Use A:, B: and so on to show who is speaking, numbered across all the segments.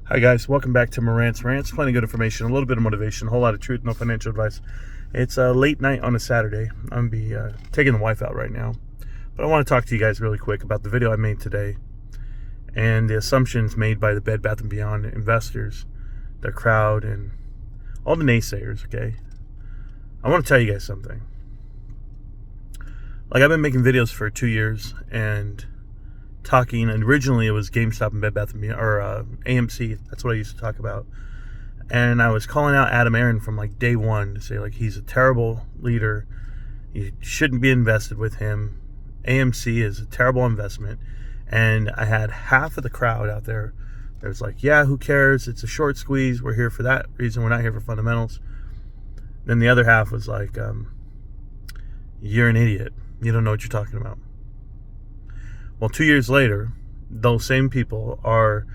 A: Hi guys, welcome back to Morant's Rants. Plenty of good information, a little bit of motivation, a whole lot of truth, no financial advice. It's a late night on a Saturday. I'm going to be taking the wife out right now. But I want to talk to you guys really quick about the video I made today and the assumptions made by the Bed Bath & Beyond investors, their crowd, and all the naysayers, okay? I want to tell you guys something. Like, I've been making videos for 2 years and talking, and originally it was GameStop and Bed Bath & Beyond, or AMC. That's what I used to talk about. And I was calling out Adam Aron from like day one to say, like, he's a terrible leader. You shouldn't be invested with him. AMC is a terrible investment. And I had half of the crowd out there that was like, yeah, who cares? It's a short squeeze. We're here for that reason. We're not here for fundamentals. Then the other half was like, you're an idiot. You don't know what you're talking about. Well, 2 years later, those same people are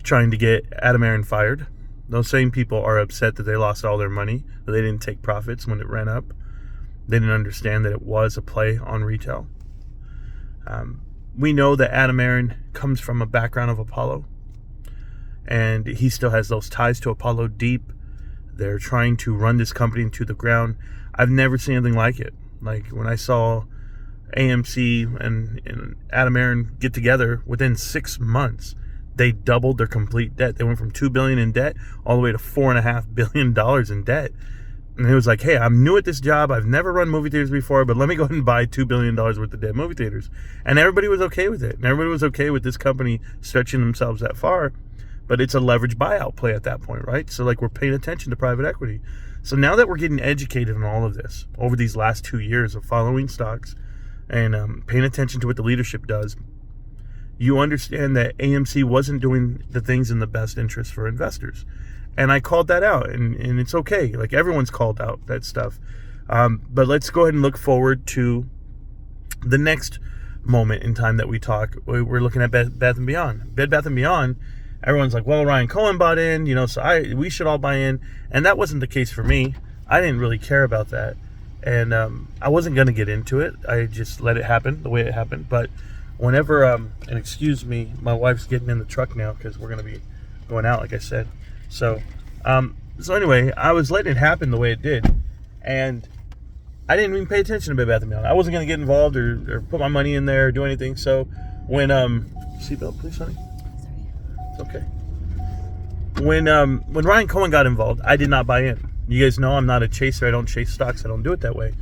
A: trying to get Adam Aron fired. Those same people are upset that they lost all their money, that they didn't take profits when it ran up. They didn't understand that it was a play on retail. We know that Adam Aron comes from a background of Apollo, and he still has those ties to Apollo deep. They're trying to run this company into the ground. I've never seen anything like it. Like, when I saw AMC and Adam Aron get together, within 6 months, they doubled their complete debt. They went from $2 billion in debt all the way to $4.5 billion in debt. And it was like, hey, I'm new at this job. I've never run movie theaters before, but let me go ahead and buy $2 billion worth of dead movie theaters. And everybody was okay with it. And everybody was okay with this company stretching themselves that far. But it's a leverage buyout play at that point, right? So, like, we're paying attention to private equity. So now that we're getting educated on all of this over these last 2 years of following stocks and paying attention to what the leadership does, you understand that AMC wasn't doing the things in the best interest for investors. And I called that out, and it's okay. Like, everyone's called out that stuff. But let's go ahead and look forward to the next moment in time that we talk. We're looking at Bed Bath & Beyond. Bed Bath & Beyond, everyone's like, well, Ryan Cohen bought in, so we should all buy in. And that wasn't the case for me. I didn't really care about that. And I wasn't going to get into it. I just let it happen the way it happened. But whenever, and excuse me, my wife's getting in the truck now because we're going to be going out, like I said. So anyway, I was letting it happen the way it did. And I didn't even pay attention to Bed Bath & Beyond. I wasn't going to get involved or put my money in there or do anything. So when, seatbelt, please, honey. It's okay. When Ryan Cohen got involved, I did not buy in. You guys know I'm not a chaser. I don't chase stocks. I don't do it that way.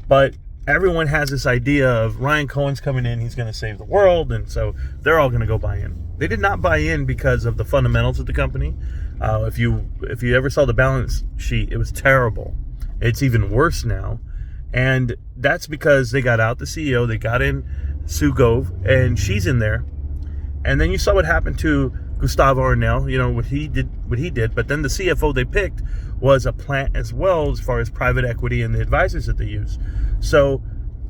A: But everyone has this idea of Ryan Cohen's coming in. He's going to save the world. And so they're all going to go buy in. They did not buy in because of the fundamentals of the company. If you ever saw the balance sheet, it was terrible. It's even worse now. And that's because they got out the CEO. They got in Sue Gove, and she's in there. And then you saw what happened to Gustavo Arnell, what he did. But then the CFO they picked was a plant as well, as far as private equity and the advisors that they use. So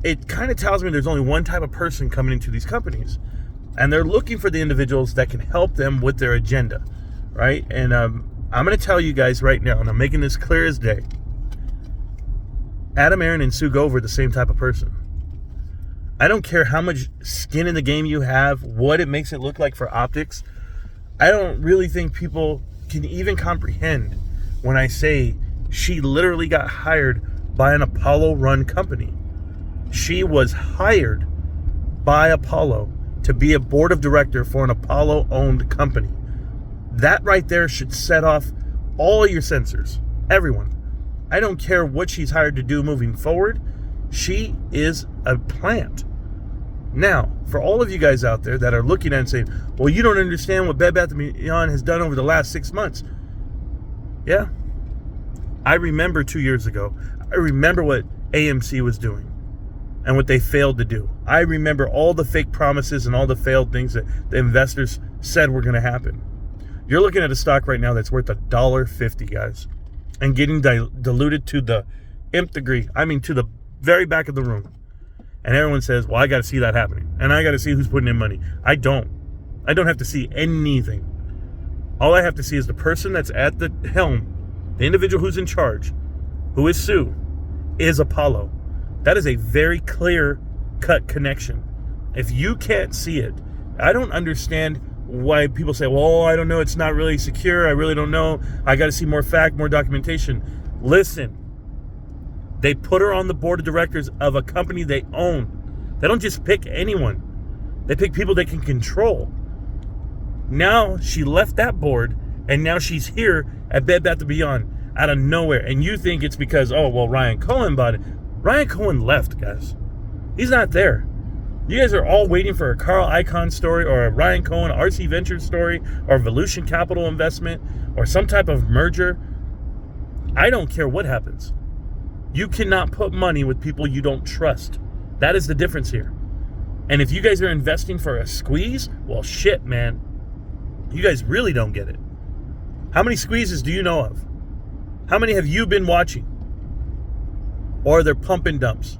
A: it kind of tells me there's only one type of person coming into these companies, and they're looking for the individuals that can help them with their agenda, right? And I'm going to tell you guys right now, and I'm making this clear as day, Adam Aron and Sue Gove are the same type of person. I don't care how much skin in the game you have, what it makes it look like for optics. I don't really think people can even comprehend when I say she literally got hired by an Apollo-run company. She was hired by Apollo to be a board of director for an Apollo-owned company. That right there should set off all your sensors. Everyone. I don't care what she's hired to do moving forward. She is a plant. Now, for all of you guys out there that are looking at it and saying, well, you don't understand what Bed Bath & Beyond has done over the last 6 months. Yeah. I remember 2 years ago. I remember what AMC was doing and what they failed to do. I remember all the fake promises and all the failed things that the investors said were going to happen. You're looking at a stock right now that's worth $1.50, guys, and getting diluted to the nth degree. I mean, to the very back of the room. And everyone says, well, I got to see that happening. And I got to see who's putting in money. I don't have to see anything. All I have to see is the person that's at the helm, the individual who's in charge, who is Sue, is Apollo. That is a very clear-cut connection. If you can't see it, I don't understand why people say, well, I don't know, it's not really secure, I really don't know, I got to see more fact, more documentation. Listen, they put her on the board of directors of a company they own. They don't just pick anyone. They pick people they can control. Now she left that board, and now she's here at Bed Bath & Beyond out of nowhere. And you think it's because, oh, well, Ryan Cohen bought it. Ryan Cohen left, guys. He's not there. You guys are all waiting for a Carl Icahn story or a Ryan Cohen RC Ventures story or Volution Capital investment or some type of merger. I don't care what happens. You cannot put money with people you don't trust. That is the difference here. And if you guys are investing for a squeeze, well, shit, man. You guys really don't get it. How many squeezes do you know of? How many have you been watching? Or they're pump and dumps?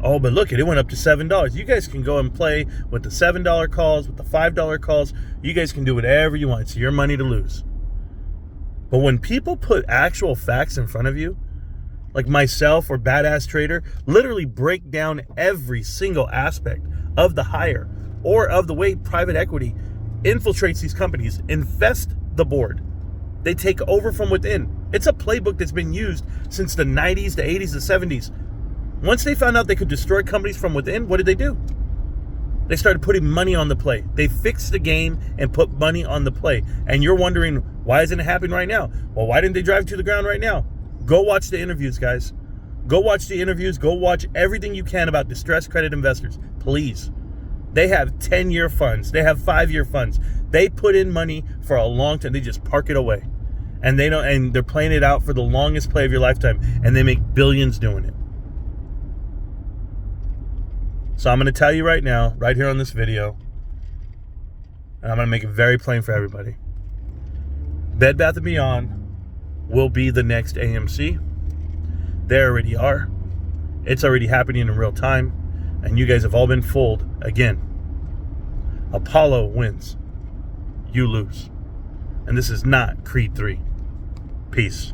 A: Oh, but look, it went up to $7. You guys can go and play with the $7 calls, with the $5 calls. You guys can do whatever you want. It's your money to lose. But when people put actual facts in front of you, like myself or Badass Trader, literally break down every single aspect of the hire or of the way private equity infiltrates these companies, infest the board. They take over from within. It's a playbook that's been used since the 90s, the 80s, the 70s. Once they found out they could destroy companies from within, what did they do? They started putting money on the play. They fixed the game and put money on the play. And you're wondering, why isn't it happening right now? Well, why didn't they drive to the ground right now? Go watch the interviews, guys. Go watch the interviews. Go watch everything you can about distressed credit investors. Please. They have 10-year funds. They have 5-year funds. They put in money for a long time. They just park it away. And they don't, and they're playing it out for the longest play of your lifetime. And they make billions doing it. So I'm going to tell you right now, right here on this video, and I'm going to make it very plain for everybody. Bed Bath & Beyond will be the next AMC. They already are. It's already happening in real time. And you guys have all been fooled again. Apollo wins. You lose. And this is not Creed 3. Peace.